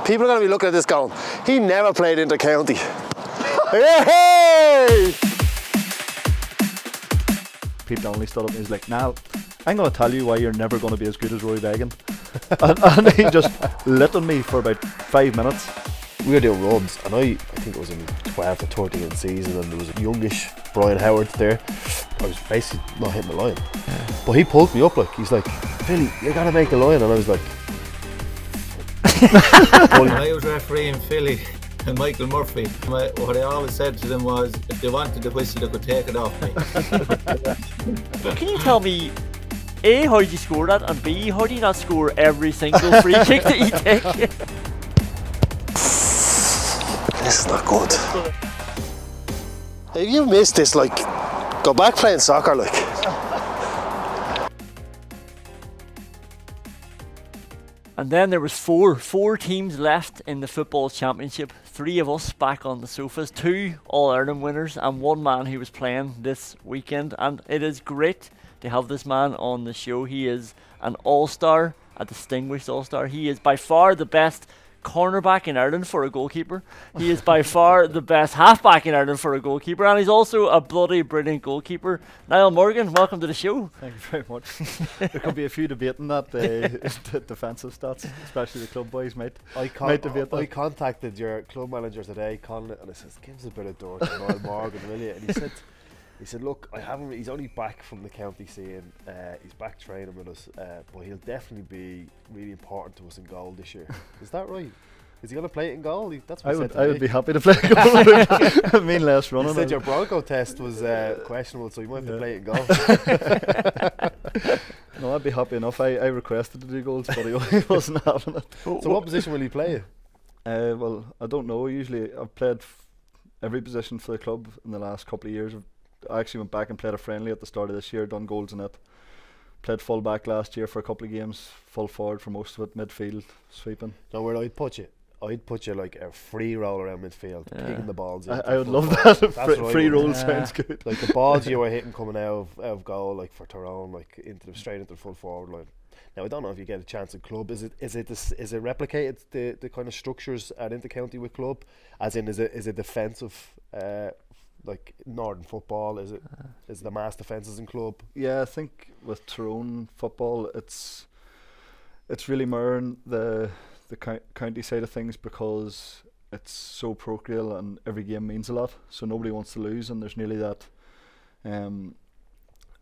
People are going to be looking at this going, he never played inter-county. Hey! Pete Donnelly stood up and he's like, "Now, I'm going to tell you why you're never going to be as good as Roy Deegan." and he just lit on me for about 5 minutes. We were doing runs, and I think it was in 12 to 13 season, and there was a youngish Brian Howard there. I was basically not hitting the line, but he pulled me up, like, he's like, "Billy, you gotta make the line," and I was like, when I was refereeing Philly and Michael Murphy, what I always said to them was, if they wanted the whistle, they could take it off me. Can you tell me, A, how did you score that, and B, how do you not score every single free kick that you take? this is not good. If you missed this, like, go back playing soccer, like. And then there was four teams left in the football championship. 3 of us back on the sofas, 2 All-Ireland winners, and 1 man who was playing this weekend. And it is great to have this man on the show. He is an All-Star, a distinguished All-Star. He is by far the best cornerback in Ireland for a goalkeeper. He is by far the best halfback in Ireland for a goalkeeper, and he's also a bloody brilliant goalkeeper. Niall Morgan, welcome to the show. Thank you very much. There could be a few debating that defensive stats, especially the club boys might debate that. I contacted your club manager today, Colin, and I said, "Give us a bit of dirt to Niall Morgan, will you?" And he said, "Look, he's only back from the county scene. He's back training with us, but he'll definitely be really important to us in goal this year." Is that right? Is he going to play it in goal? That's what I would be happy to play goal. I mean, less running. He said your Bronco test was questionable, so you might have to play it in goal. No, I'd be happy enough. I requested to do goals, but he wasn't having it. So what position will he play? Well, I don't know. Usually I've played every position for the club in the last couple of years. I actually went back and played a friendly at the start of this year, done goals in it. Played full back last year for a couple of games, full forward for most of it, midfield, sweeping. Now where I'd put you like a free roll around midfield, picking the balls. I would love that. Free roll sounds good. Like the balls you were hitting coming out of goal, like for Tyrone, like straight into the full forward line. Now I don't know if you get a chance at club. Is it replicated the kind of structures at intercounty with club? As in, is it defensive? Like Northern football, is the mass defences in club? Yeah, I think with Tyrone football, it's really mirroring the county side of things, because it's so parochial and every game means a lot, so nobody wants to lose, and there's nearly that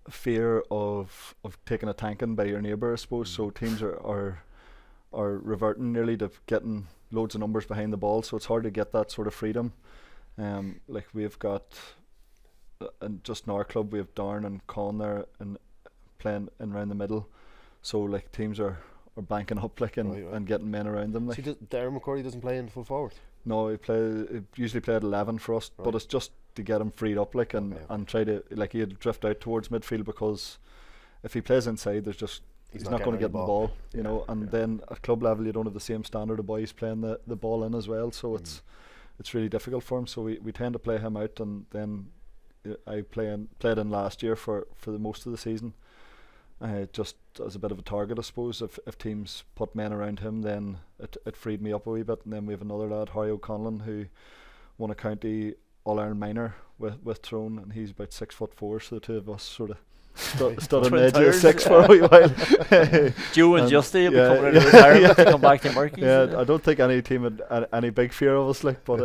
fear of taking a tanking by your neighbour, I suppose. So teams are reverting nearly to getting loads of numbers behind the ball, so it's hard to get that sort of freedom. Like we've got, and just in our club, we have Darn and Con there and playing in around the middle, so like teams are banking up like and getting men around them. Like. So Darren McCurry doesn't play in full forward? No, he usually played 11 for us, but it's just to get him freed up like and try to, like, he'd drift out towards midfield, because if he plays inside, there's just he's not going to get the ball, you know. And then at club level, you don't have the same standard of boys playing the ball in as well, so it's really difficult for him. So we tend to play him out, and then I played in last year for the most of the season, just as a bit of a target, I suppose. If teams put men around him, then it freed me up a wee bit. And then we have another lad, Harry O'Conlon, who won a county All-Ireland minor with Tyrone, and he's about 6'4", so the two of us sort of stood on the edge of the 6 for a wee while. Joe and Justy will be coming out of retirement to come back to Murky's. Yeah, I don't think any team had any big fear of us, like, but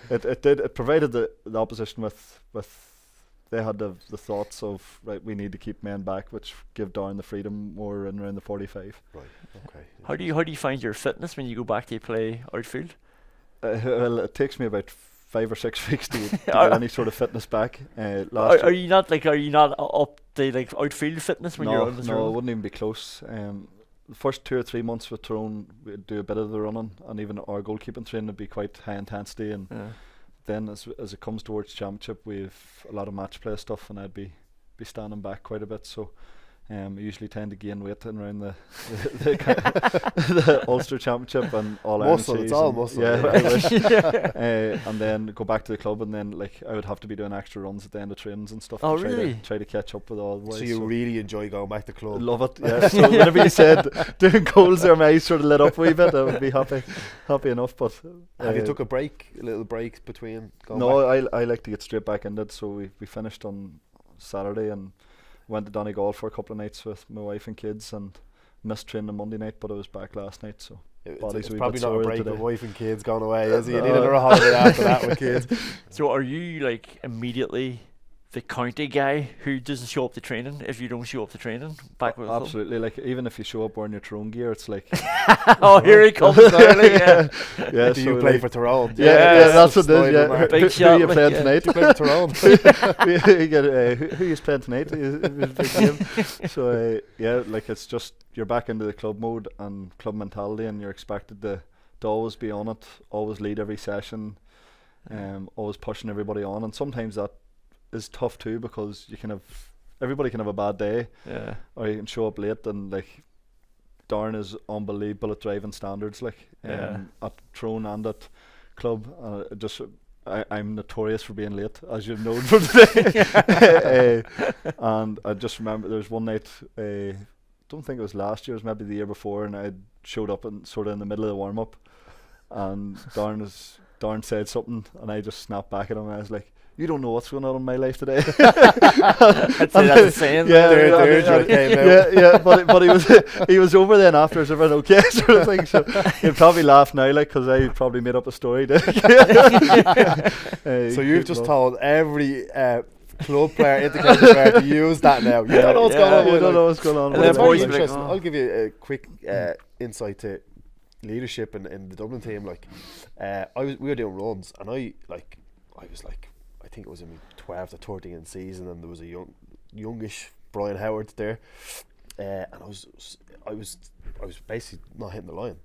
it provided the opposition with they had the thoughts of, right, we need to keep men back, which give Darren the freedom more in around the 45. Right. Okay. How do you find your fitness when you go back to play outfield? Well, it takes me about 5 or 6 weeks to get any sort of fitness back. Are you not up to like outfield fitness when you're on the No, it wouldn't even be close. The first 2 or 3 months with Tyrone, we'd do a bit of the running, and even our goalkeeping training would be quite high intensity. And then as it comes towards championship, we've a lot of match play stuff, and I'd be standing back quite a bit. So I usually tend to gain weight in around the Ulster Championship and all Ireland muscle. season. It's all muscle. Yeah, I wish. And then go back to the club, and then like I would have to be doing extra runs at the end of trainings and stuff. Oh, to really? Try to catch up with all the boys. So you really enjoy going back to club? Love it. Yeah. So whenever you said doing goals there, my eyes sort of lit up a wee bit. I would be happy enough. But have you took a little break between? No, I like to get straight back into it. So we finished on Saturday and went to Donegal for a couple of nights with my wife and kids, and missed training on Monday night, but I was back last night, so it's probably not a break with wife and kids gone away, is it? You need another holiday after that with kids. So are you like immediately the county guy who doesn't show up to training if you don't show up to training back with absolutely like even if you show up wearing your Tyrone gear, it's like oh, here he comes early. Yeah. Do you play for Tyrone? Yeah, that's what it is. Yeah. Big who shot, are you playing tonight? You play for Tyrone. Who are you playing tonight? Big game. So yeah, like it's just you're back into the club mode and club mentality, and you're expected to always be on it, always lead every session, always pushing everybody on, and sometimes that is tough too, because everybody can have a bad day, or you can show up late, and like Darren is unbelievable at driving standards, like at Tyrone and at club. I'm notorious for being late, as you've known from today. And I just remember there was one night, don't think it was last year, it was maybe the year before, and I showed up and sort of in the middle of the warm up, and Darren said something, and I just snapped back at him, and I was like, you don't know what's going on in my life today. I'd say that's the same. But he was over then after, is everything okay, sort of thing. So he'll probably laugh now, like, because I probably made up a story. So you've just told every club player, intercounty player, to use that now. You don't know what's going on. You don't know what's going on. Well, it's very interesting. I'll give you a quick insight to leadership in the Dublin team. Like, we were doing runs, and I was like, I think it was in 12 to 13 season, and there was a youngish Brian Howard there, and I was basically not hitting the line,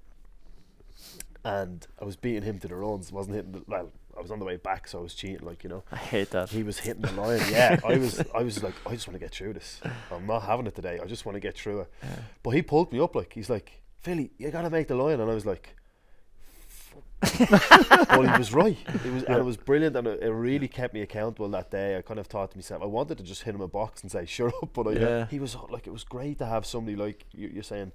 and I was beating him to the runs. Wasn't hitting I was on the way back, so I was cheating, like, you know. I hate that. He was hitting the line. Yeah, I was like, I just want to get through this. I'm not having it today. I just want to get through it. But he pulled me up, like, he's like, Philly, you gotta make the line, and I was like, but he was right. And it was brilliant, and it really kept me accountable that day. I kind of thought to myself, I wanted to just hit him a box and say shut up, but he was like, it was great to have somebody like you're saying,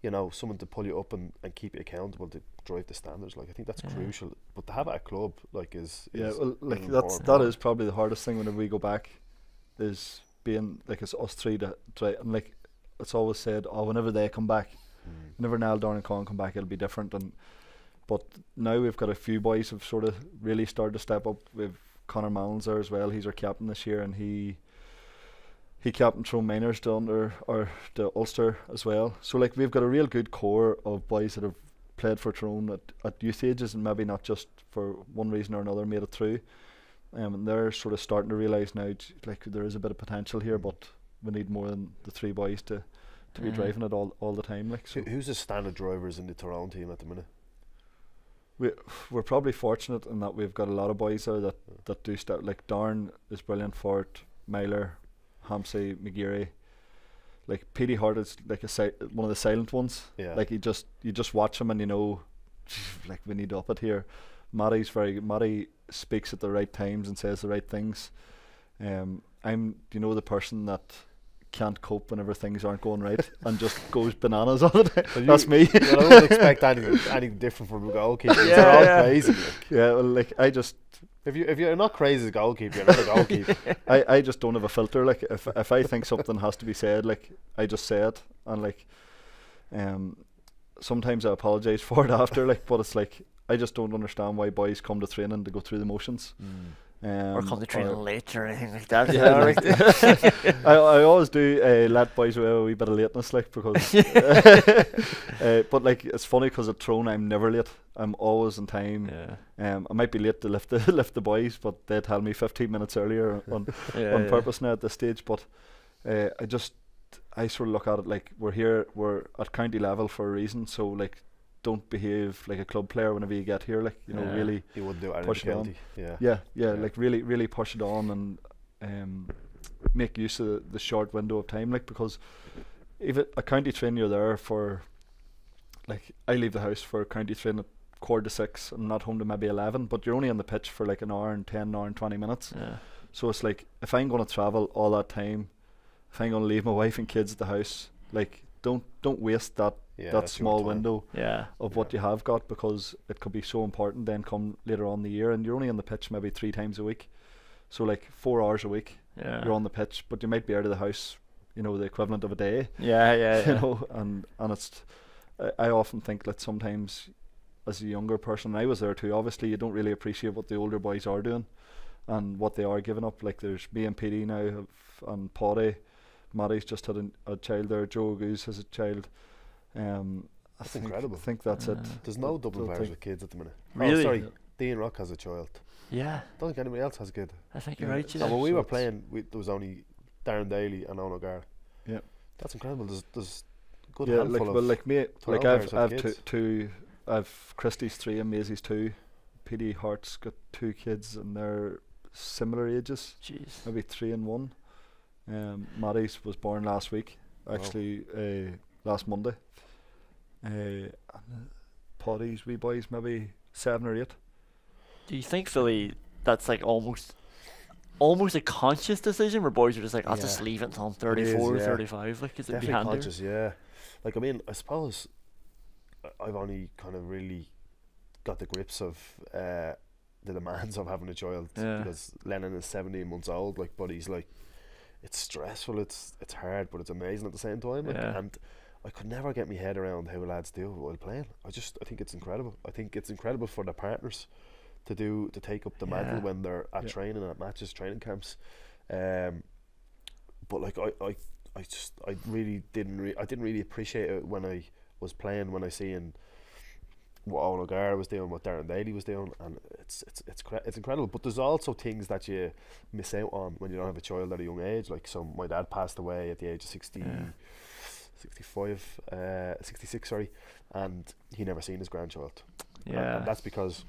you know, someone to pull you up and keep you accountable, to drive the standards. Like, I think that's crucial. But to have it at a club, like, is well, like that is probably the hardest thing whenever we go back, is being like, it's us three to try, and like it's always said, whenever they come back, whenever Niall, Darren and Conán come back, it'll be different. But now we've got a few boys who've sort of really started to step up. We've Conor Mallins there as well. He's our captain this year, and he captained Tyrone Minors to Ulster as well. So like, we've got a real good core of boys that have played for Tyrone at youth ages, and maybe not just for one reason or another made it through. And they're sort of starting to realise now, like, there is a bit of potential here, but we need more than the three boys to be driving it all the time. Like, so who's the standard drivers in the Tyrone team at the minute? We're probably fortunate in that we've got a lot of boys there that do start. Like, Darren is brilliant for it, Myler, Hampsey, McGeary. Like, Petey Hart is like one of the silent ones. Yeah. Like, you just watch him and you know, like, we need to up it here. Matty speaks at the right times and says the right things. I'm the person that can't cope whenever things aren't going right and just goes bananas on it. That's me. I don't expect anything different from a goalkeeper. They're all crazy. Yeah, well, like, I just, if you're not crazy as a goalkeeper, you're not a goalkeeper. I just don't have a filter. Like, if I think something has to be said, like, I just say it, and like, sometimes I apologise for it after, like, but it's like, I just don't understand why boys come to training to go through the motions. Or come to training late or anything like that. I always do let boys away a wee bit of lateness, like, because but like, it's funny because at Tyrone I'm never late. I'm always on time. I might be late to lift the boys, but they tell me 15 minutes earlier on purpose now at this stage. But I sort of look at it like, we're at county level for a reason, so like, don't behave like a club player whenever you get here, like, you know, really you wouldn't do it push it on. Yeah, like, really push it on, and make use of the short window of time, like, because even a county train, you're there for, like, I leave the house for county train at 5:45 and not home to maybe 11, but you're only on the pitch for like an hour and 10, an hour and 20 minutes. Yeah. So it's like, if I'm going to travel all that time, if I'm going to leave my wife and kids at the house, like, don't waste that small window of what you have got, because it could be so important then come later on in the year, and you're only on the pitch maybe 3 times a week, so like 4 hours a week you're on the pitch, but you might be out of the house, you know, the equivalent of a day. You know, and it's, I often think that sometimes as a younger person, and I was there too, obviously you don't really appreciate what the older boys are doing and what they are giving up. Like, there's me and PD now and Paddy. Maddie's just had a child there. Joe Goose has a child. That's incredible. I think that's it. There's no Dublin players with kids at the minute. Really? Oh, sorry. Dean Rock has a child. Yeah. Don't think anybody else has a kid. I think you're right. And when we were playing, there was only Darren Daly and Owen O'Gara. Yeah. That's incredible. There's a good handful handful of. Well, like me, like I've two. I've Christie's 3 and Maisie's 2. PD Hart's got 2 kids and they're similar ages. Jeez. Maybe 3 and 1. Maddie's was born last week, actually. Last Monday. Paddy's wee boys maybe 7 or 8. Do you think, Philly, that's like almost a conscious decision where boys are just like, I'll just leave it until I'm 34 or 35? Like, is it behind conscious? Yeah. Like, I mean, I suppose I've only kind of really got the grips of the demands of having a child, because Lennon is 17 months old, like, but he's like, it's stressful, it's hard, but it's amazing at the same time. Like, and I could never get my head around how lads do it while playing. I think it's incredible. I think it's incredible for the partners to take up the mantle when they're at training, at matches, training camps. But like, I really didn't really appreciate it when I was playing, when I seen what Owen O'Gara was doing, what Darren Daly was doing, and it's incredible. But there's also things that you miss out on when you don't have a child at a young age. Like, so my dad passed away at the age of 66, sorry, and he never seen his grandchild. And that's because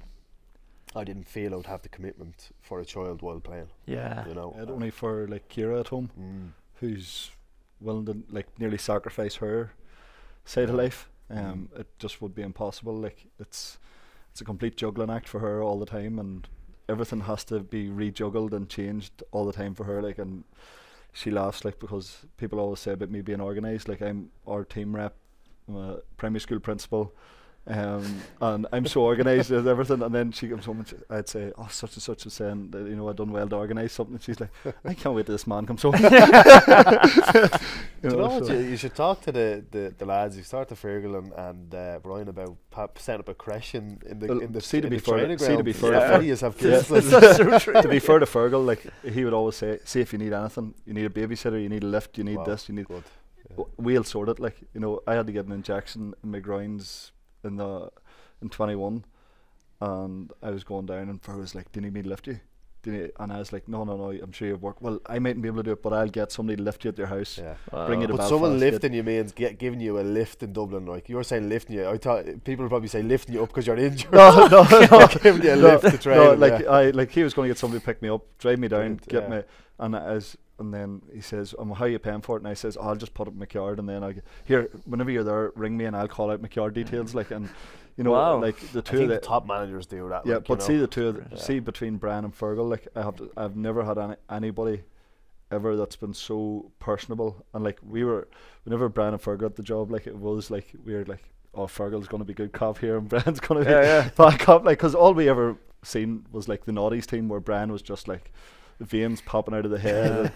I didn't feel I would have the commitment for a child while playing. You know, only for like Kira at home, who's willing to like nearly sacrifice her side of life. It just would be impossible. Like, it's a complete juggling act for her all the time, and everything has to be rejuggled and changed all the time for her. Like, and she laughs, like, because people always say about me being organised. Like, I'm our team rep, I'm a primary school principal, and I'm so organised with everything. And then she comes home and I'd say, oh, such and such is saying that, you know, I've done well to organise something. And she's like, I can't wait till this man comes home. You should talk to the lads. You start to Fergal and Brian about setting up a creche in the training ground. To be fair to Fergal, like, he would always say, see if you need anything, you need a babysitter, you need a lift, you need this, you need. We'll sort it. Like, you know, I had to get an injection in my groins in 21, and I was going down, and Fergal was like, do you need me to lift you? And I was like, no, I'm sure you've worked. Well, I mightn't be able to do it, but I'll get somebody to lift you at your house. Bring you to Belfast. But someone lifting you means giving you a lift in Dublin. Like, you were saying lifting you. I thought people would probably say lifting you up because you're injured. No. Giving you a lift to train. No, like he was going to get somebody to pick me up, drive me down, get me, and then he says, how are you paying for it? And I says, I'll just put up McYard, and then here, whenever you're there, ring me and I'll call out McYard details. Like, and you know, like the two of the top managers do that. Yeah, like, but see the two of see between Brian and Fergal, like, I've never had anybody ever that's been so personable. And like, whenever Brian and Fergal got the job, like, it was like, we were like, oh, Fergal's going to be good cop here and Brian's going to be bad cop. Like, because all we ever seen was like the Naughties team, where Brian was just like the veins popping out of the head.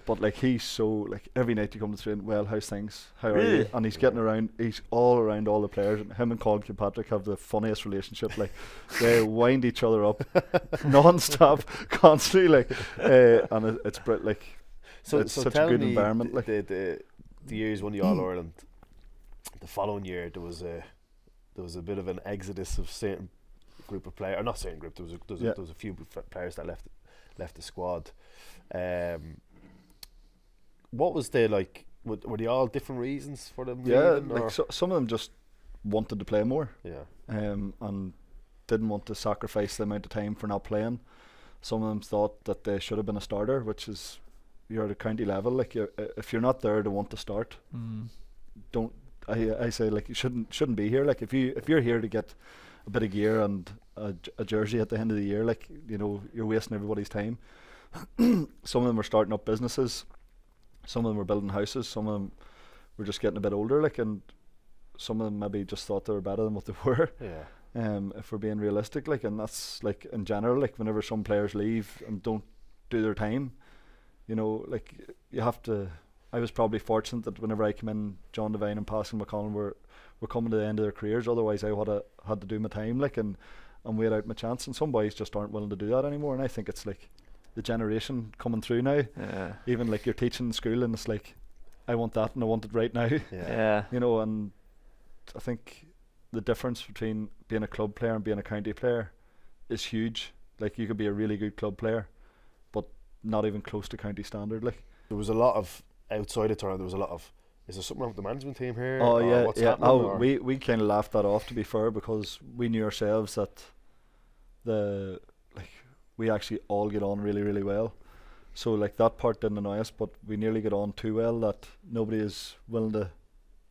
But like, he's so, like, every night you come to train, well, how's things? How are you? And he's getting around, he's all around all the players. And him and Colin Kilpatrick have the funniest relationship. Like, they wind each other up non-stop, constantly. Like, and it's like, it's such a good environment. Like, the years won the All-Ireland, the following year there was a bit of an exodus of certain group of players, or not certain group. There was a few players that left the squad. What was they like? Were they all different reasons for them? Yeah, like, some of them just wanted to play more. Yeah. And didn't want to sacrifice the amount of time for not playing. Some of them thought that they should have been a starter, which is at a county level, like if you're not there to want to start, don't. I say, like, you shouldn't be here. Like, if you're here to get a bit of gear and a jersey at the end of the year, like, you know, you're wasting everybody's time. Some of them are starting up businesses, some of them are building houses, some of them were just getting a bit older, like, and some of them maybe just thought they were better than what they were. If we're being realistic, like, and that's, like, in general, like, whenever some players leave and don't do their time, you know, like, you have to. I was probably fortunate that whenever I came in, John Devine and Pascal McConnell were coming to the end of their careers. Otherwise, I would have had to do my time, like, and wait out my chance. And some boys just aren't willing to do that anymore. And I think it's like the generation coming through now. Even like you're teaching in school, and it's like, I want that, and I want it right now. You know, and I think the difference between being a club player and being a county player is huge. Like, you could be a really good club player, but not even close to county standard. Like, there was a lot of. Outside of Tyrone, there was a lot of, is there something wrong with the management team here? Oh, yeah, what's yeah. happening, Oh, we kind of laughed that off, to be fair, because we knew ourselves that we actually all get on really, really well. So, like, that part didn't annoy us, but we nearly get on too well that nobody is willing to,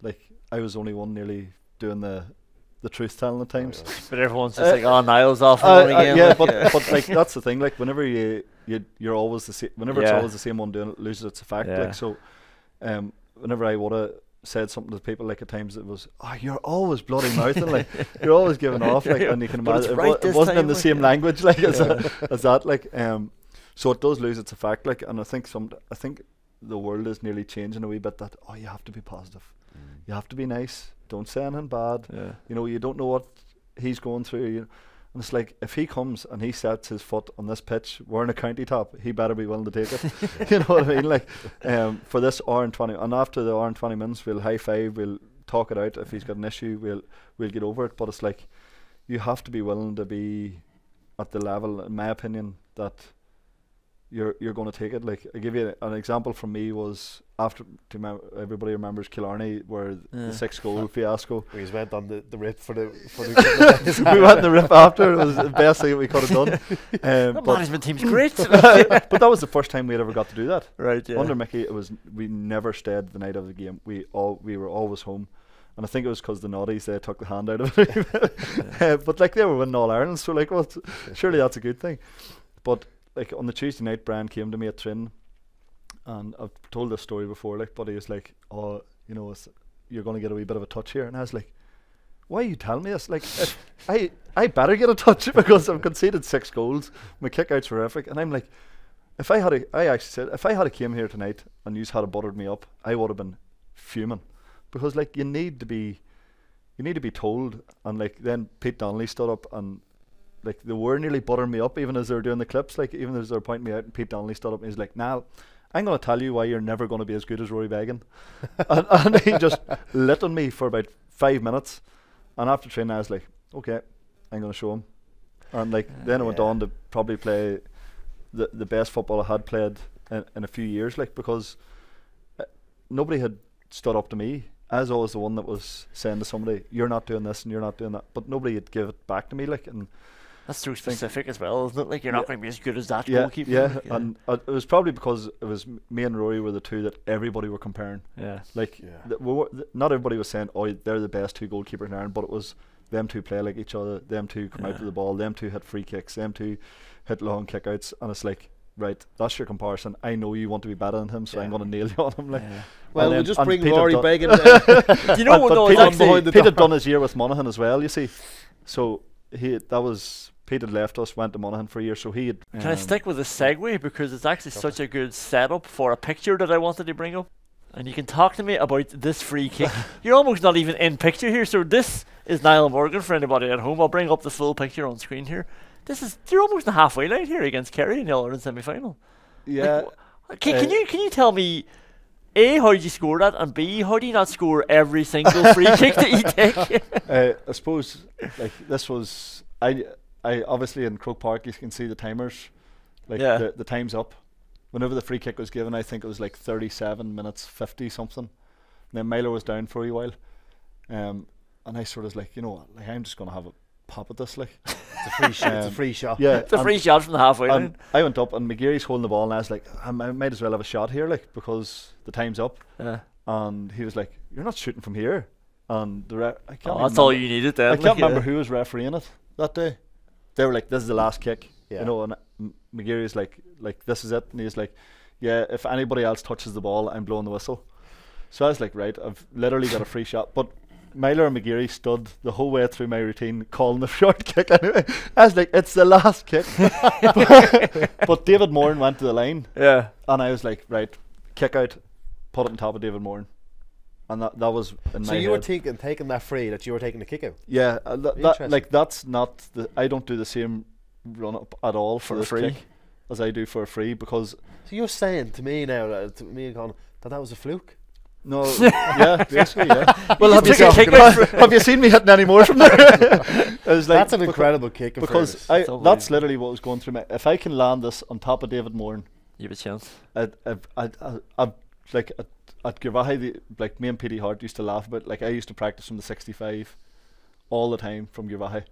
like, I was the only one nearly doing the truth telling at times. But everyone's just like, oh, Niall's off again. Yeah, but like, that's the thing. Like, whenever you're always the same. Whenever it's always the same one doing it, loses its effect. Like, so, whenever I would have said something to people, like, at times it was, oh, you're always bloody mouthing, like, you're always giving off, like, and you can imagine it wasn't in the same language, like, as that, like, so it does lose its effect, like, and I think the world is nearly changing a wee bit. That, oh, you have to be positive, you have to be nice. Don't say anything bad. You know, you don't know what he's going through. And it's like, if he comes and he sets his foot on this pitch wearing a county top, he better be willing to take it. You know what I mean? Like, for this hour and 20, and after the hour and 20 minutes, we'll high five, we'll talk it out. If he's got an issue, we'll get over it. But it's like, you have to be willing to be at the level, in my opinion, that you're going to take it. Like, I give you an example from me was after, everybody remembers Killarney, where the 6-goal fiasco. We went on the rip for the we went on the rip after. It was the best thing we could have done. The management team's great. But that was the first time we'd ever got to do that. Right, yeah. Under Mickey, we never stayed the night of the game. We were always home. And I think it was because the Noddies, they took the hand out of it. But, like, they were winning All Ireland, so, like, well, surely that's a good thing. But, like, on the Tuesday night, Brian came to me at training, and I've told this story before, like, but he was like, oh, you know, you're going to get a wee bit of a touch here. And I was like, why are you telling me this? Like, I better get a touch because I've conceded 6 goals. My kick-out's horrific. And I'm like, I actually said, if I had came here tonight and you had buttered me up, I would have been fuming. Because, like, you need to be told. And, like, then Pete Donnelly stood up and, like, they were nearly buttering me up even as they were doing the clips, like, even as they were pointing me out, and Pete Donnelly stood up and he's like, Niall, I'm going to tell you why you're never going to be as good as Rory Began. and he just lit on me for about 5 minutes, and after training I was like, okay, I'm going to show him. And, like, then I went on to probably play the best football I had played in a few years, like, because nobody had stood up to me. I was always the one that was saying to somebody, you're not doing this and you're not doing that, but nobody had give it back to me, like, and that's so specific as well, isn't it? Like, you're not going to be as good as that goalkeeper. Yeah, and it was probably because it was me and Rory were the two that everybody were comparing. Like, not everybody was saying, oh, they're the best 2 goalkeepers in Ireland, but it was them 2 play like each other, them 2 come out to the ball, them 2 hit free kicks, them 2 hit long kickouts, and it's like, right, that's your comparison. I know you want to be better than him, so I'm going to nail you on him. Like, well, we'll just bring Rory Began. Do you know what? Pete had done his year with Monaghan as well, you see. So Pete had left us, went to Monaghan for a year, so he had... Can I stick with a segue, because it's actually such a good setup for a picture that I wanted to bring up. And you can talk to me about this free kick. You're almost not even in picture here, so this is Niall Morgan for anybody at home. I'll bring up the full picture on screen here. You're almost the halfway line here against Kerry in the All-Ireland semi-final. Yeah. Like, can you tell me, A, how did you score that, and B, how do you not score every single free kick that you take? I suppose, like, this was... I obviously in Croke Park you can see the timers, like the time's up. Whenever the free kick was given, I think it was like 37 minutes 50 something. And then Milo was down for a while, and I sort of was like, you know what, like, I'm just going to have pop at this, like. It's a free shot. It's a free shot. Yeah, It's a free shot from the halfway line. I went up and McGeary's holding the ball, and I was like, I might as well have a shot here, like, because the time's up. Yeah. And he was like, "You're not shooting from here." And I can't. That's all you needed then. I can't remember who was refereeing it that day. They were like, "This is the last kick," you know. And McGeary's like, "This is it," and he's like, "Yeah, if anybody else touches the ball, I'm blowing the whistle." So I was like, "Right, I've literally got a free shot." But Myler and McGeary stood the whole way through my routine calling the short kick anyway. I was like, "It's the last kick." But David Moran went to the line. Yeah. And I was like, "Right, kick out, put it on top of David Moran." And that was in my So you head. were taking that free that you were taking the kick out? Yeah, that's not the. I don't do the same run up at all for a a free kick as I do for a free, because So you're saying to me now, to me and Conán, that was a fluke? no, yeah, basically, yeah. Well, have you seen me hitting any more from there? It was like, That's an incredible kick. because that's literally what was going through my. If I can land this on top of David Moran, You have a chance. I'd like at Girvahy, like me and Petey Hart used to laugh about. Like I used to practice from the 65 all the time from Girvahy,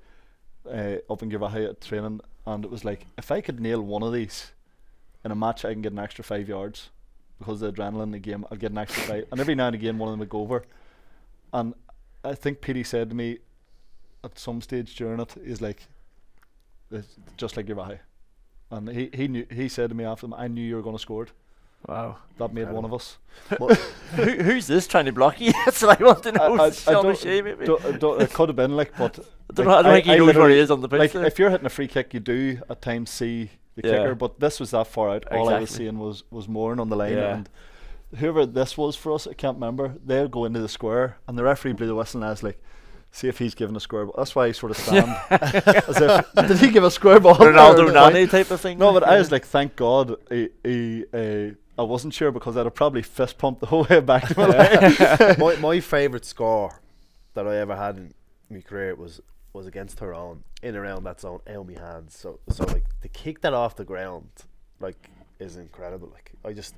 up in Girvahy at training, and it was like, if I could nail one of these in a match, I can get an extra 5 yards because of the adrenaline in the game. I'll get an extra 5, and every now and again one of them would go over. And I think Petey said to me at some stage during it, he's like, "It's just like Girvahy," and he said to me after, "I knew you were going to score it." Wow. That made one of us. Who's this trying to block you? That's what I want to know. I Sean don't- O'Shea, maybe? It could have been like, but I don't think he knows where he is on the pitch. like there. if you're hitting a free kick, you do at times see the Yeah. kicker, but this was that far out. All I was Exactly. seeing was Moran on the line, Yeah. and whoever this was for us, I can't remember. They'd go into the square, and the referee blew the whistle, and I was like, "See if he's giving a square ball." That's why I sort of stand as if, did he give a square ball? Ronaldo Nani type of thing. No, but I was like, thank God I wasn't sure, because I'd have probably fist pumped the whole way back to my line. my favourite score that I ever had in my career was against Tyrone, in around that zone, out of my hands. So like to kick that off the ground, like, is incredible. Like I just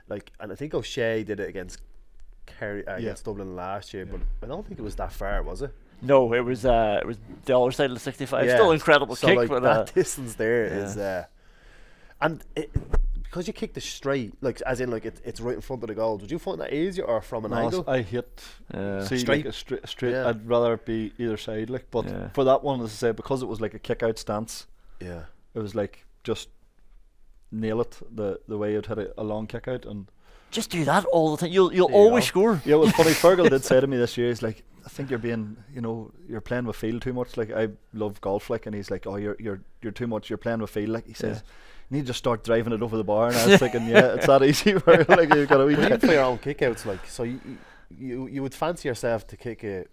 like, and I think O'Shea did it against Kerry, against Dublin last year, but I don't think it was that far, was it? No, it was the other side of the 65. Yeah. Still incredible So kick, like but that distance there yeah. is, and because you kicked it straight, like as in like it's right in front of the goal. Would you find that easier or from an angle? I hit see Straight. like a straight. Yeah. I'd rather it be either side, like. But Yeah. for that one, as I say, because it was like a kick out stance, Yeah. it was like just nail it the way you'd hit a long kick out. And just do that all the time. You'll you always go. score. yeah, it was funny. Fergal did say to me this year, he's like, "I think you're being, you're playing with feel too much." Like, I love golf, like, and he's like, "Oh, you're too much. You're playing with feel." Like he says, "You need to just start driving it over the bar." And I was thinking, yeah, it's that easy. Where like you've got a wee But even for your own kickouts, like, so you would fancy yourself to kick it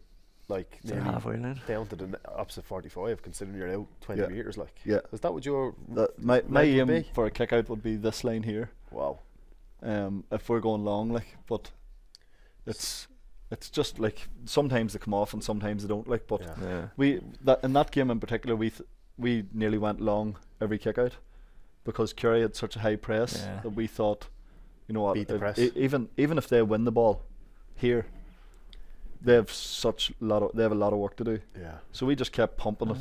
like To the nearly halfway line. down to the opposite 45, considering you're out 20 Yeah. metres. Like, Yeah. is that what your my would aim be? for a kick out would be this line here. wow? If we're going long, like, but it's just like sometimes they come off and sometimes they don't, like. But Yeah. yeah. In that game in particular, we nearly went long every kick out because Kerry had such a high press Yeah. that we thought, you know what, Beat the press. even if they win the ball here, they have a lot of work to do. Yeah. So we just kept pumping it,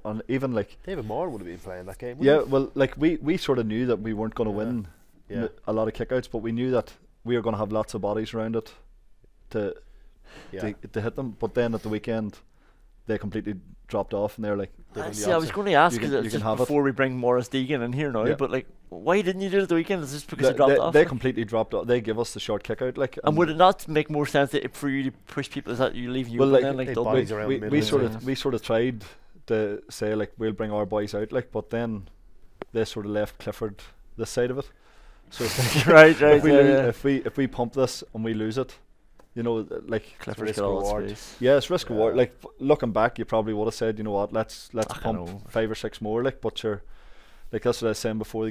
and even like. David Moore would have been playing that game. Yeah, wouldn't well, like we sort of knew that we weren't going to win he? Yeah. a lot of kickouts, but we knew that we were going to have lots of bodies around it to Yeah. hit them. But then at the weekend, they completely dropped off, and they're like, they did the See, I was opposite. going to ask You can- because you it's can just have it. before we bring Maurice Deegan in here now. Yeah. But like, why didn't you do it at the weekend? Is this because it dropped they, off? they completely dropped off. They give us the short kick out, like. and would it not make more sense for you to push people? Is that you leave you Well, open like, then, like they double? bodies around the middle, we sort of tried to say, like, we'll bring our boys out, like, but then they sort of left Clifford this side of it. So it's like, right, if we pump this and we lose it, like, Clifford's risk got all reward. its space. yeah, it's risk Yeah. reward. Like, looking back, you probably would have said, you know what, let's I pump know. 5 or 6 more, like, but sure, like, that's what I was saying before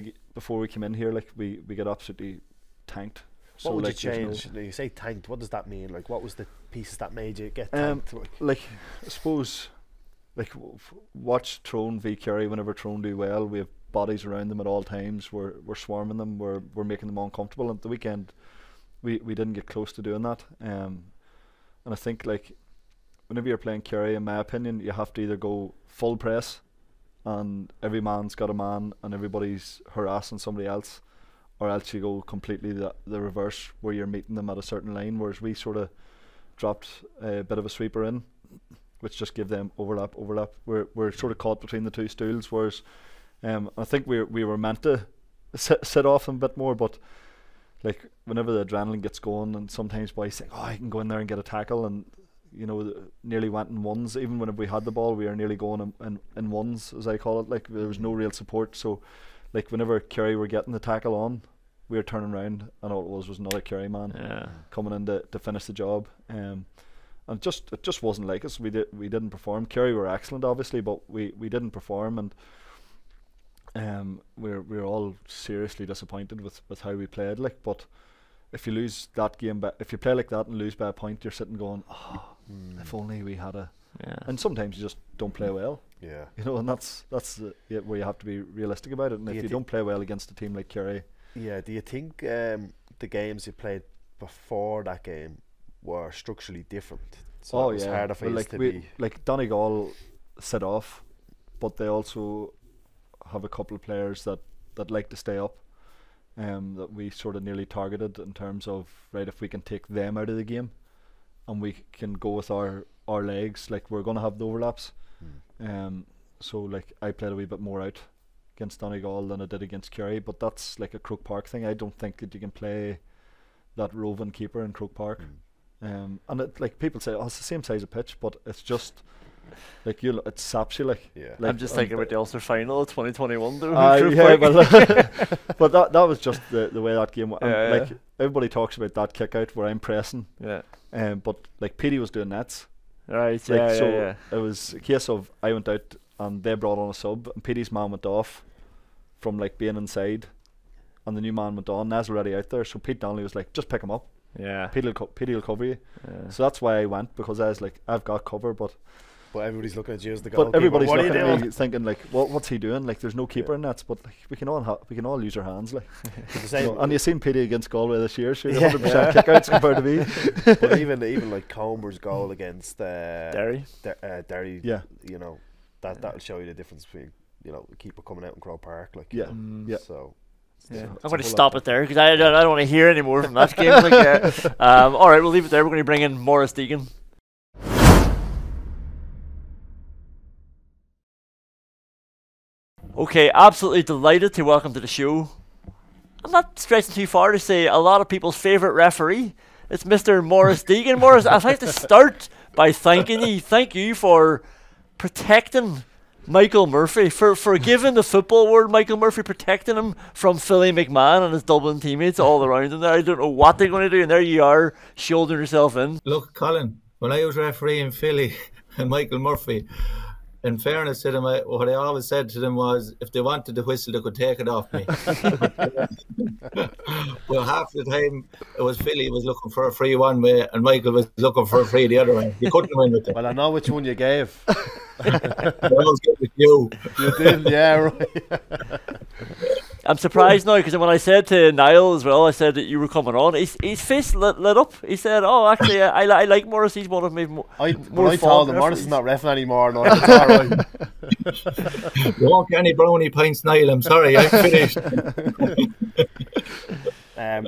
we came in here, like, we get absolutely tanked. What would like, you there's change? You say tanked. What does that mean? Like, what was the pieces that made you get Um, tanked? Like, like, I suppose, like, watch Tyrone v Kerry. Whenever Tyrone do well, we have bodies around them at all times. We're swarming them. We're making them uncomfortable. And at the weekend, we didn't get close to doing that. And I think, like, whenever you're playing Kerry, in my opinion, you have to either go full press, and every man's got a man, and everybody's harassing somebody else, or else you go completely the reverse, where you're meeting them at a certain line. Whereas we sort of dropped a bit of a sweeper in, which just give them overlap. We're sort of caught between the two stools. Whereas I think we were meant to sit off them a bit more, but like whenever the adrenaline gets going, and sometimes boys think, oh, I can go in there and get a tackle, and you know, nearly went in ones. Even when we had the ball, we were nearly going in ones, as I call it. Like there was no real support. So like whenever Kerry were getting the tackle on, we were turning around, and all it was another Kerry man coming in to finish the job. And it just wasn't like us. We didn't perform. Kerry were excellent, obviously, but we didn't perform, and we're all seriously disappointed with how we played. Like, but if you lose that game, if you play like that and lose by a point, you're sitting going, oh, if only we had a. Yeah. And sometimes you just don't play well. Yeah. You know, and that's where you have to be realistic about it. And if you don't play well against a team like Kerry. Yeah. Do you think the games you played before that game were structurally different? So it was harder for you to be. Like Donegal set off, but they also have a couple of players that like to stay up. That we sort of nearly targeted in terms of, right, if we can take them out of the game and we can go with our legs, like we're going to have the overlaps. So like I played a wee bit more out against Donegal than I did against Kerry, but that's like a Croke Park thing. I don't think that you can play that roving keeper in Croke Park. And it, like people say, oh, it's the same size of pitch, but it's just like it saps you. Like I'm just thinking about the Ulster final of 2021 though. But that was just the way that game went. Like everybody talks about that kick out where I'm pressing, but like Petey was doing nets, right? Like, it was a case of I went out and they brought on a sub, and Petey's man went off from like being inside, and the new man went on. Nas already out there, so Pete Donnelly was like, just pick him up. Petey will cover you. So that's why I went, because I was like, I've got cover, but everybody's looking at you as the goalkeeper. But everybody's looking at me thinking like, what's he doing? Like, there's no keeper in nets, but like we can all use our hands. Like, and you've seen Petey against Galway this year, so 100% kickouts compared to me. But even like Comer's goal against Derry, you know, that'll show you the difference between, you know, the keeper coming out in Croke Park. Like, so. I'm going to stop it there because I don't want to hear any more from that game. Like, all right, we'll leave it there. We're going to bring in Maurice Deegan. Okay, absolutely delighted to welcome to the show. I'm not stretching too far to say a lot of people's favourite referee. It's Mr. Maurice Deegan. Maurice, I'd like to start by thanking you. Thank you for protecting Michael Murphy, for giving the football world Michael Murphy, protecting him from Philly McMahon and his Dublin teammates all around him there. I don't know what they're going to do, and there you are, shouldering yourself in. Look, Colin, when I was refereeing Philly and Michael Murphy, in fairness to them, what I always said to them was, if they wanted the whistle, they could take it off me. Well, half the time it was Philly was looking for a free one way, and Michael was looking for a free the other way. You couldn't win with them. Well, I know which one you gave. I always get with you. You did, yeah, right. I'm surprised now, because when I said to Niall as well, I said that you were coming on, his face lit up. He said, oh, actually, I like Maurice. He's one of my more I told him Maurice is not reffing anymore. No, it's all right. You won't get any brownie pints, Niall. I'm sorry, I'm finished.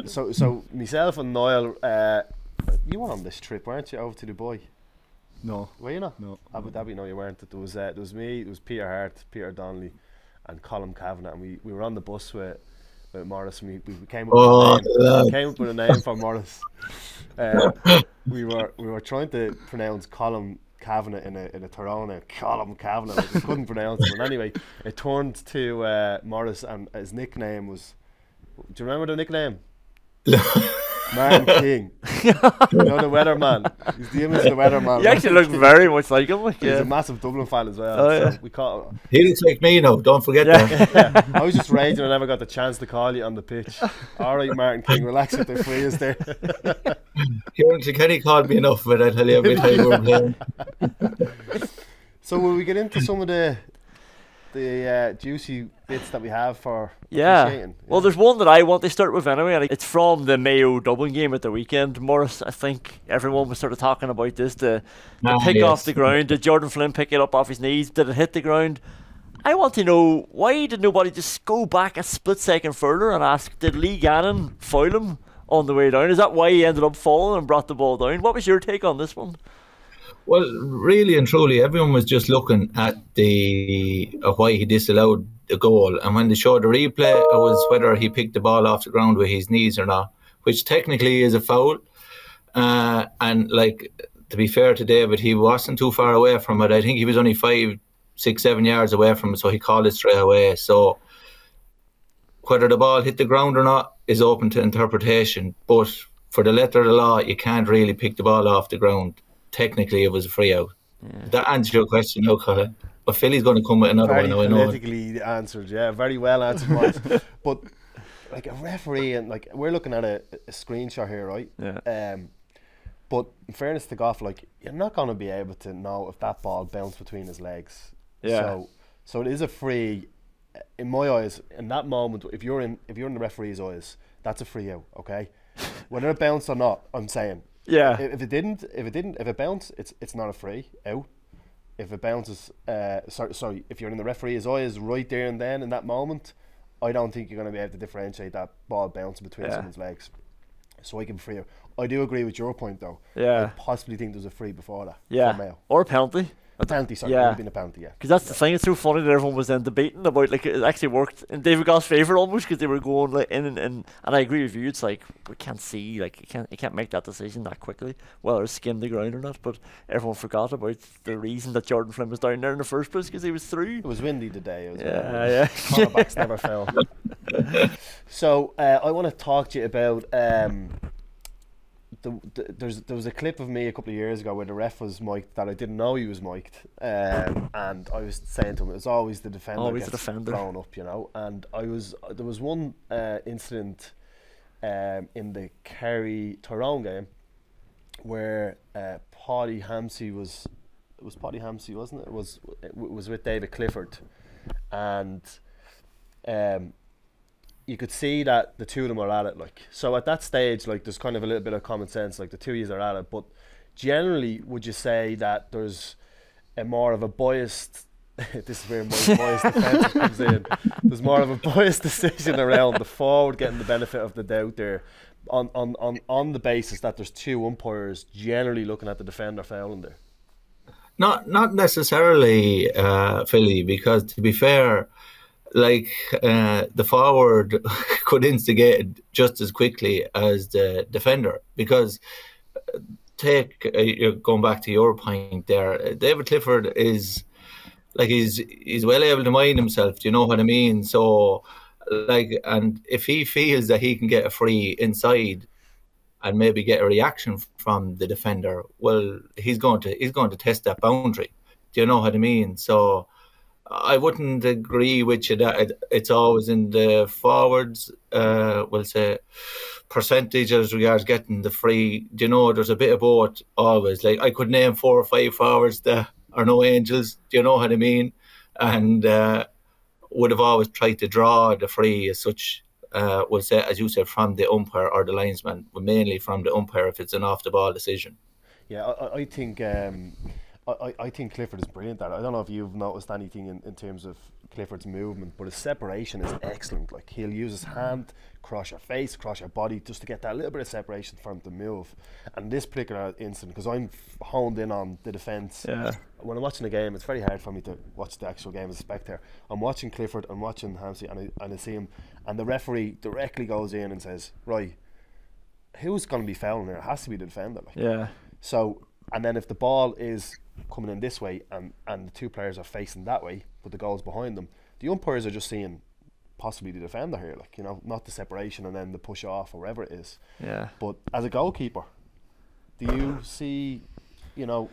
So myself and Niall, you were on this trip, weren't you, over to Dubai? No. Were you not? No. Abu Dhabi, no, you weren't. There was me, there was Peter Hart, Peter Donnelly, and Colin Kavanagh, and we were on the bus with Maurice, and we came up with a name for Maurice. We were trying to pronounce Colin Kavanagh in a Tyrone, Colin Kavanagh, like we couldn't pronounce it. But anyway, it turned to Maurice, and his nickname was, do you remember the nickname? Martin King. You know, the weatherman. He's the image of the weatherman. You actually look very much like him. He's a massive Dublin fan as well. Oh, so we caught. He looks like me now, don't forget that. I was just raging I never got the chance to call you on the pitch. Alright, Martin King, relax with the free is there. Kieran Kenny called me enough, but I tell you every time we were playing. So will we get into some of the the juicy bits that we have for appreciating. Well, there's one that I want to start with anyway. And it's from the Mayo Dublin game at the weekend. Maurice, I think everyone was sort of talking about this. The pick off the ground. Did Jordan Flynn pick it up off his knees? Did it hit the ground? I want to know, why did nobody just go back a split second further and ask, did Lee Gannon foul him on the way down? Is that why he ended up falling and brought the ball down? What was your take on this one? Well, really and truly, everyone was just looking at why he disallowed the goal. And when they showed the replay, it was whether he picked the ball off the ground with his knees or not, which technically is a foul. And like, to be fair to David, he wasn't too far away from it. I think he was only 5, 6, 7 yards away from it, so he called it straight away. So whether the ball hit the ground or not is open to interpretation. But for the letter of the law, you can't really pick the ball off the ground. Technically, it was a free out. Yeah. That answers your question now, Colin. But Philly's going to come with another one. Very politically answered, yeah, very well answered. But like a referee, and like we're looking at a screenshot here, right? Yeah. But in fairness to Goff, like you're not going to be able to know if that ball bounced between his legs. Yeah. So it is a free. In my eyes, in that moment, if you're in the referee's eyes, that's a free out. Okay, whether it bounced or not, I'm saying. Yeah. If it bounced, it's not a free out. If it bounces, sorry, if you're in the referee's eyes right there and then in that moment, I don't think you're going to be able to differentiate that ball bouncing between someone's legs. So I can free out. I do agree with your point though. Yeah. I possibly think there was a free before that. Yeah. Or a penalty. A penalty, sorry. Yeah. It would have been a penalty, yeah. Because that's the thing, it's so funny that everyone was then debating about, like, it actually worked in David Goff's favour almost, because they were going like in and I agree with you, it's like, we can't see, like, you can't make that decision that quickly, whether it's skimmed the ground or not, but everyone forgot about the reason that Jordan Flynn was down there in the first place, because he was through. It was windy today. It was yeah. Cornerbacks never fell. So, I want to talk to you about... there was a clip of me a couple of years ago where the ref was mic'd that I didn't know he was mic'd, and I was saying to him, it's always the defender gets thrown up, you know. And there was one incident in the Kerry Tyrone game where Paddy Hampsey was Paddy Hampsey, wasn't it? It was with David Clifford, and you could see that the two of them are at it, like, so at that stage, like, there's kind of a little bit of common sense, like the two of you are at it, but generally would you say that there's a more of a biased this is where my biased defence comes in, there's more of a biased decision around the forward getting the benefit of the doubt there on the basis that there's two umpires generally looking at the defender fouling there? Not necessarily, Philly, because to be fair, like, the forward could instigate just as quickly as the defender, because going back to your point there, David Clifford is like, he's well able to mind himself, do you know what I mean? So, like, and if he feels that he can get a free inside and maybe get a reaction from the defender, well, he's going to test that boundary, do you know what I mean? So I wouldn't agree with you that it's always in the forwards, we'll say, percentage as regards getting the free. Do you know, there's a bit of both always. Like, I could name 4 or 5 forwards that are no angels, do you know what I mean? And would have always tried to draw the free as such, we'll say, as you said, from the umpire or the linesman, but mainly from the umpire if it's an off-the-ball decision. Yeah, I think... I think Clifford is brilliant at it. I don't know if you've noticed anything in terms of Clifford's movement, but his separation is excellent. Like, he'll use his hand, cross your face, cross your body, just to get that little bit of separation for him to move. And this particular incident, because I'm honed in on the defence, when I'm watching the game, it's very hard for me to watch the actual game as a spectator. I'm watching Clifford, I'm watching Hampsey, and I see him, and the referee directly goes in and says, right, who's going to be fouling there? It has to be the defender. Like. Yeah. So, and then if the ball is coming in this way and the two players are facing that way but the goal's behind them, the umpires are just seeing possibly the defender here, like, you know, not the separation and then the push off or whatever it is. Yeah. But as a goalkeeper, do you see, you know,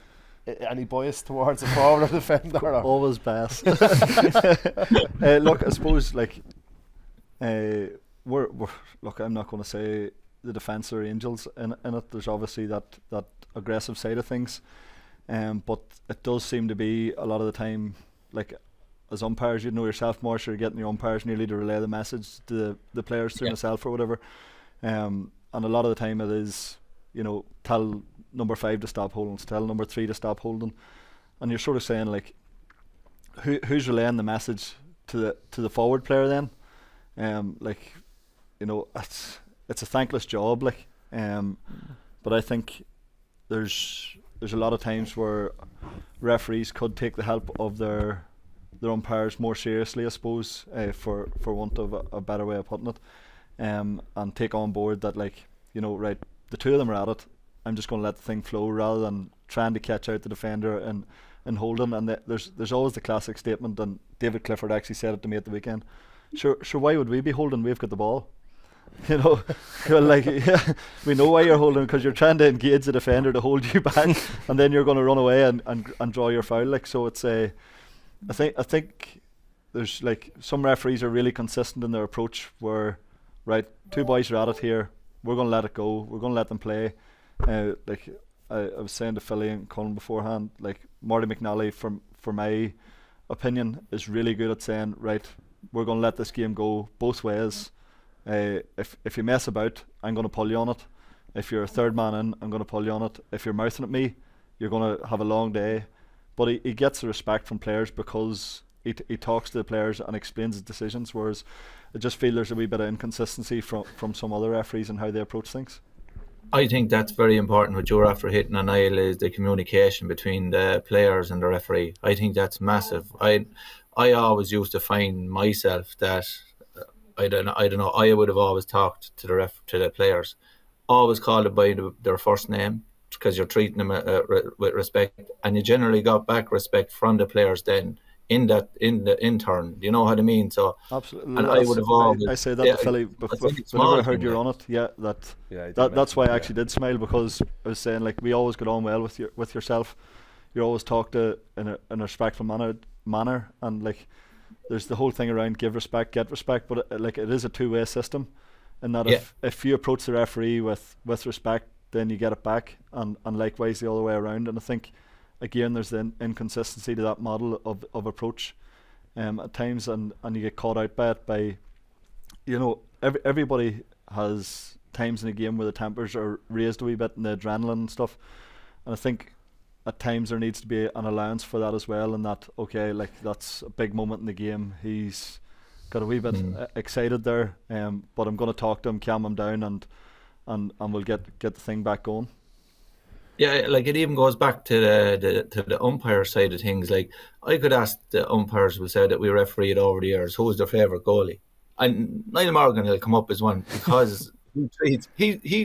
any bias towards a forward or defender? Or? Always bias. Look, I suppose, like, we're look, I'm not going to say the defence are angels in it. There's obviously that aggressive side of things, but it does seem to be a lot of the time, like, as umpires, you'd know yourself more, so you're getting your umpires nearly to relay the message to the players through myself or whatever. And a lot of the time it is, you know, tell number 5 to stop holding, tell number 3 to stop holding, and you're sort of saying like, who's relaying the message to the forward player then? Like, you know, it's a thankless job, like, but I think there's a lot of times where referees could take the help of their umpires more seriously, I suppose, for want of a better way of putting it, and take on board that, like, you know, right, the two of them are at it, I'm just going to let the thing flow rather than trying to catch out the defender and holding. And there's always the classic statement, and David Clifford actually said it to me at the weekend, sure, why would we be holding? We've got the ball. You know, like, yeah, we know why you're holding, because you're trying to engage the defender to hold you back, and then you're going to run away and draw your foul. Like, so it's I think there's, like, some referees are really consistent in their approach, where, right, two boys are at it here, we're going to let it go, we're going to let them play. Like I was saying to Philly and Colin beforehand, like, Marty McNally, for my opinion, is really good at saying, right, we're going to let this game go both ways. If you mess about, I'm going to pull you on it. If you're a third man in, I'm going to pull you on it. If you're mouthing at me, you're going to have a long day. But he gets the respect from players because he talks to the players and explains his decisions, whereas I just feel there's a wee bit of inconsistency from some other referees in how they approach things. I think that's very important. What you're after hitting on, Niall, is the communication between the players and the referee. I think that's massive. I always used to find myself that I don't know. I would have always talked to the players, always called it by their first name, because you're treating them with respect, and you generally got back respect from the players then in turn. You know what I mean? So absolutely. And I would have always. I say that to Philly whenever I heard you're on it. That's why I actually did smile, because I was saying, like, we always get on well with yourself. You always talk to in a respectful manner, and, like, there's the whole thing around give respect, get respect, but it is a two-way system, in that if you approach the referee with respect, then you get it back, and likewise the other way around. And I think, again, there's the inconsistency to that model of approach at times, and you get caught out by it. By, you know, everybody has times in a game where the tempers are raised a wee bit and the adrenaline and stuff, and I think at times there needs to be an allowance for that as well, and that, okay, like, that's a big moment in the game, he's got a wee bit excited there, but I'm going to talk to him, calm him down, and we'll get the thing back going. Yeah, like, it even goes back to the umpire side of things. Like, I could ask the umpires who said that we refereed over the years, who was their favourite goalie, and Niall Morgan will come up as one, because he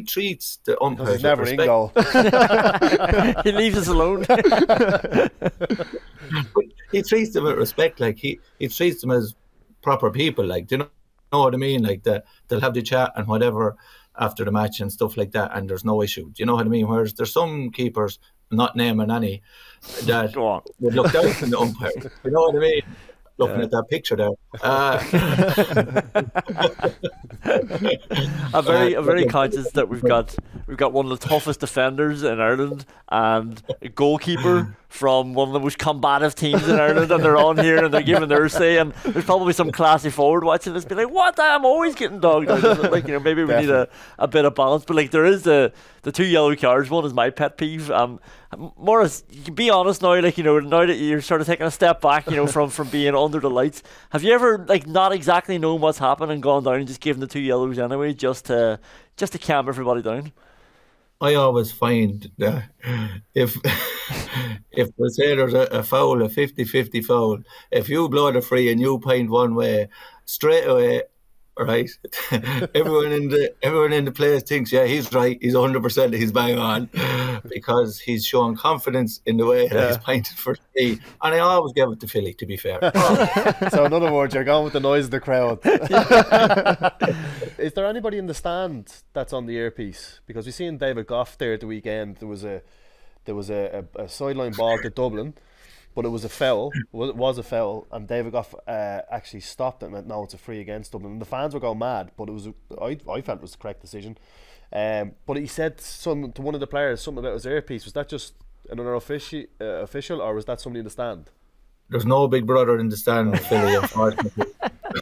treats the umpires. He's never in goal. He leaves us alone. He treats them with respect. Like, he treats them as proper people. Like, do you know what I mean? Like, they'll have the chat and whatever after the match and stuff like that, and there's no issue. Do you know what I mean? Whereas there's some keepers, not naming any, that would look down from the umpire. You know what I mean? Looking at that picture there. I'm very conscious that we've got one of the toughest defenders in Ireland and a goalkeeper from one of the most combative teams in Ireland, and they're on here and they're giving their say, and there's probably some classy forward watching this be like, what, I'm always getting dogged out. Like, you know, maybe we need a bit of balance, but, like, there is the 2 yellow cards. One is my pet peeve. Maurice, you can be honest now, like, you know, now that you're sort of taking a step back, you know, from being under the lights, have you ever, like, not exactly known what's happened and gone down and just given the 2 yellows anyway, just to calm everybody down? I always find that if we say there's a foul, a 50-50 foul, if you blow the free and you point one way, straight away, right, everyone in the place thinks, yeah, he's right, he's 100%, he's bang on, because he's showing confidence in the way that he's pointed for free. And I always give it to Philly, to be fair. So in other words, you're going with the noise of the crowd. Is there anybody in the stand that's on the earpiece? Because we seen David Goff there at the weekend. There was a sideline ball to Dublin, but it was a foul. It was a foul, and David Goff actually stopped it and went, no, it's a free against Dublin. And the fans were going mad, but I felt it was the correct decision. But he said to one of the players something about his earpiece. Was that just another official, or was that somebody in the stand? There's no big brother in the stand, Philly, unfortunately.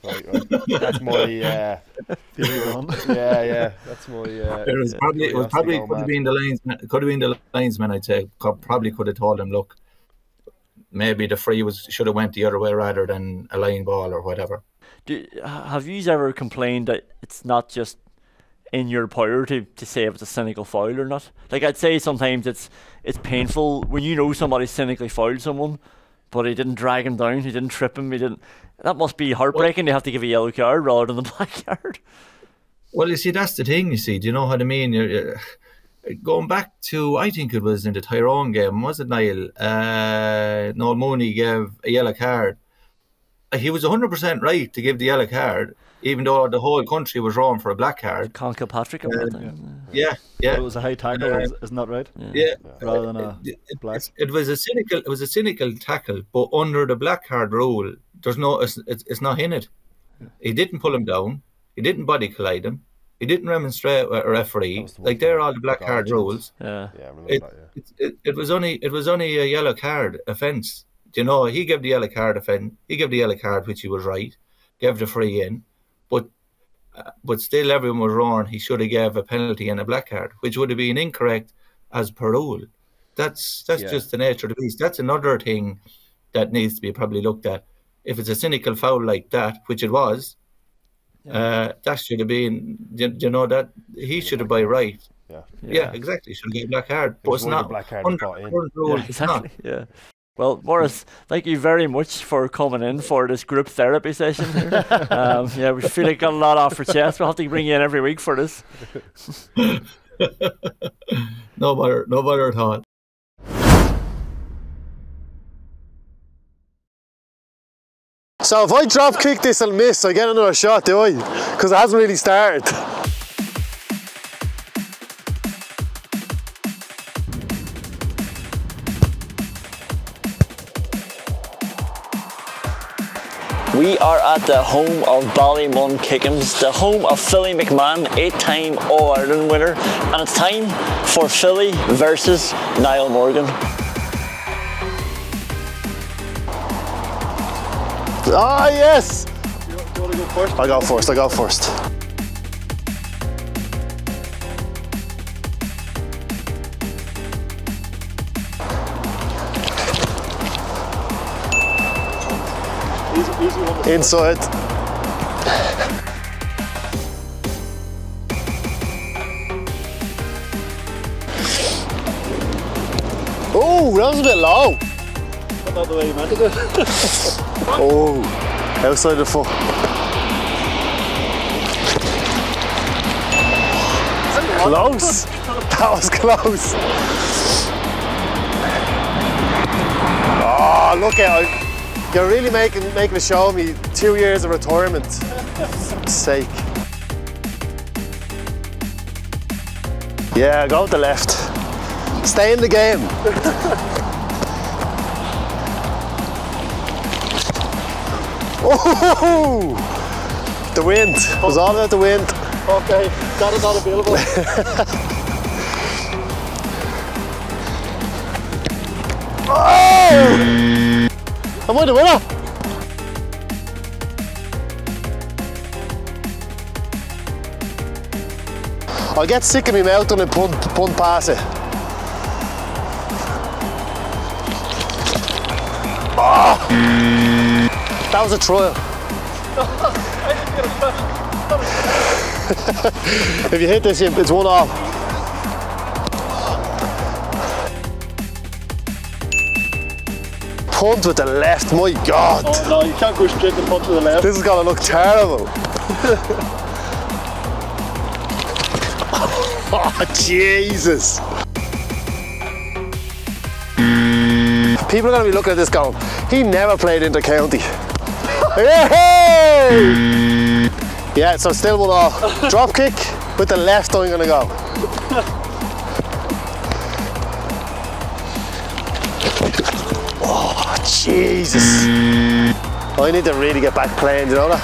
Right. That's my yeah. That's my. It was probably could have been the linesman. I'd say probably could have told him, look, maybe the free should have went the other way rather than a line ball or whatever. Have you ever complained that it's not just in your power to say if it's a cynical foul or not? Like, I'd say sometimes it's painful when you know somebody cynically fouled someone, but he didn't drag him down, he didn't trip him, that must be heartbreaking. They have to give a yellow card rather than the black card. Well, you see, that's the thing, you see. Do you know what I mean? You're going back to, I think it was in the Tyrone game, was it, Niall? Noel Mooney gave a yellow card. He was 100% right to give the yellow card, even though the whole country was wrong for a black card. Can't kill Patrick about that. Yeah. It was a high tackle, isn't that right? Yeah. Rather than a black. It was a cynical tackle, but under the black card rule, it's not in it. He didn't pull him down. He didn't body collide him. He didn't remonstrate with a referee. Like, they're all the black card rules. Yeah. It was only a yellow card offence. You know, he gave the yellow card offence. He gave the yellow card, which he was right. Gave the free in, but still everyone was wrong. He should have gave a penalty and a black card, which would have been incorrect as per rule. That's just the nature of the beast. That's another thing that needs to be probably looked at. If it's a cynical foul like that, which it was, that should have been, you know, that he should have by right. Yeah, exactly. Should have given a black card, but it's not. Black card exactly. Yeah. Well, Maurice, thank you very much for coming in for this group therapy session here. We feel like got a lot off our chest. We'll have to bring you in every week for this. No bother at all. So if I drop kick this and miss, I get another shot, do I? Because it hasn't really started. We are at the home of Ballymun Kick'ems, the home of Philly McMahon, 8-time All-Ireland winner, and it's time for Philly versus Niall Morgan. Ah, yes! Do you want to go first? I go first. Easy one. Inside. Oh, that was a bit low. Not the way you meant it. Oh, outside the foot. Close. That was close. Oh, look at it. You're really making a show of me. 2 years of retirement. For fuck's sake. Yeah, go with the left. Stay in the game. Oh! The wind. It was all about the wind. Okay, that is not available. Oh! Am I the winner? I'll get sick of me mouth and punt pass it. Oh! That was a trial. If you hit this, it's 1-all. Punt with the left, my God. Oh no, you can't go straight to punt with the left. This is gonna look terrible. Oh, Jesus. People are gonna be looking at this going, he never played inter-county. Hey! Yeah, so still 1-all. Drop kick with the left, I'm gonna go. Oh, Jesus. I need to really get back playing, you know that?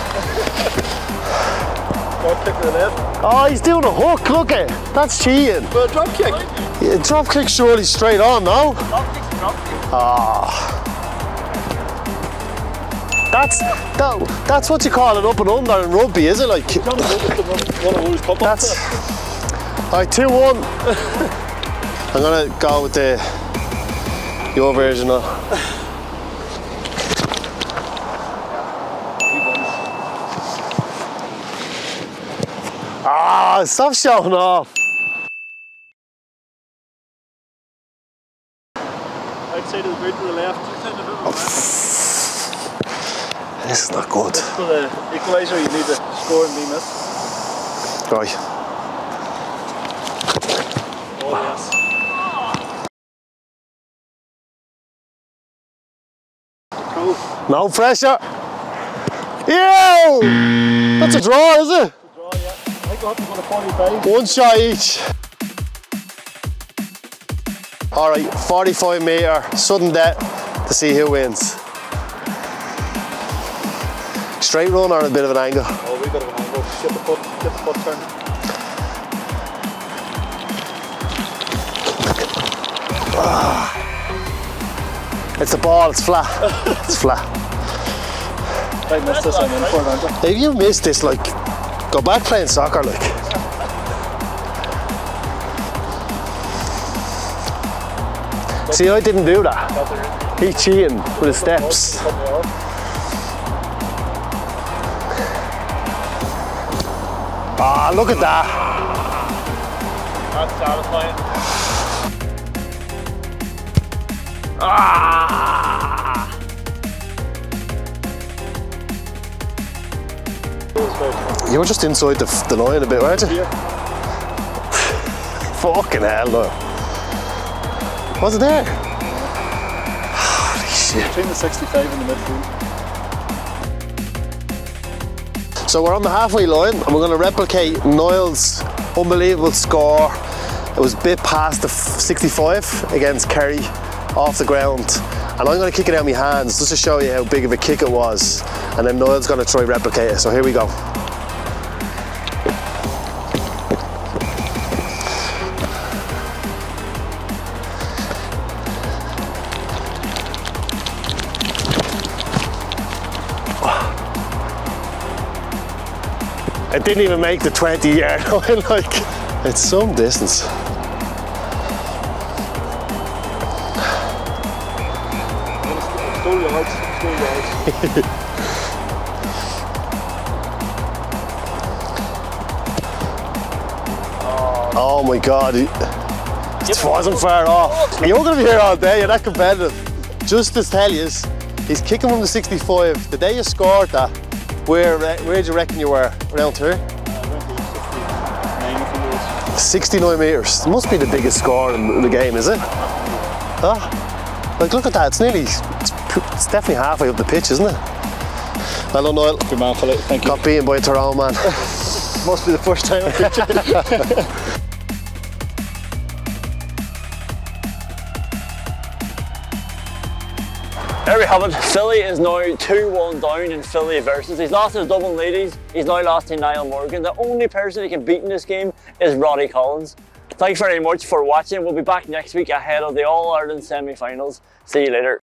Drop kick to the left. Oh, he's doing a hook, look at it. That's cheating. Well, drop kick. Yeah, drop kick surely straight on, no? Drop kick. Ah. That's what you call an up and under in rugby, is it? Like that's alright, 2-1. I'm gonna go with your version of. Ah, stop showing off. Outside of the boot to the left. This is not good. For the equaliser, you need to score and be missed. Right. Oh, yes. Cool. No pressure. Ew! That's a draw, is it? Draw, yeah. I think we'll have to go to 45. One shot each. Alright, 45 metre, sudden death to see who wins. Straight run or a bit of an angle? Oh, we got an angle. Get the foot turn. It's the ball, it's flat. It's flat. I missed this, I'm in for it, aren't I? If you missed this, like, go back playing soccer, like. See, I didn't do that. He's cheating with his steps. Ah, look at that. That's satisfying. You were just inside the line a bit, weren't you? Yeah. Fucking hell, look. Was it there? Holy shit. Between the 65 and the midfield. So we're on the halfway line and we're going to replicate Niall's unbelievable score. It was a bit past the 65 against Kerry off the ground. And I'm going to kick it out of my hands just to show you how big of a kick it was. And then Niall's going to try replicate it. So here we go. It didn't even make the 20-yard line, like, it's some distance. Oh my God, it wasn't far off. You're going to be here all day, you're that competitive. Just to tell you, he's kicking from the 65. The day you scored that, where do you reckon you were? Around here? 69 metres. It must be the biggest score in the game, is it? Huh? Like, look at that. It's definitely halfway up the pitch, isn't it? Well done, Niall. Good man, Philip. Thank you. Got beaten by a Tyrone man. Must be the first time I've beat you. There we have it. Philly is now 2-1 down in Philly versus. He's lost his Dublin ladies. He's now lost to Niall Morgan. The only person he can beat in this game is Roddy Collins. Thanks very much for watching. We'll be back next week ahead of the All-Ireland semi-finals. See you later.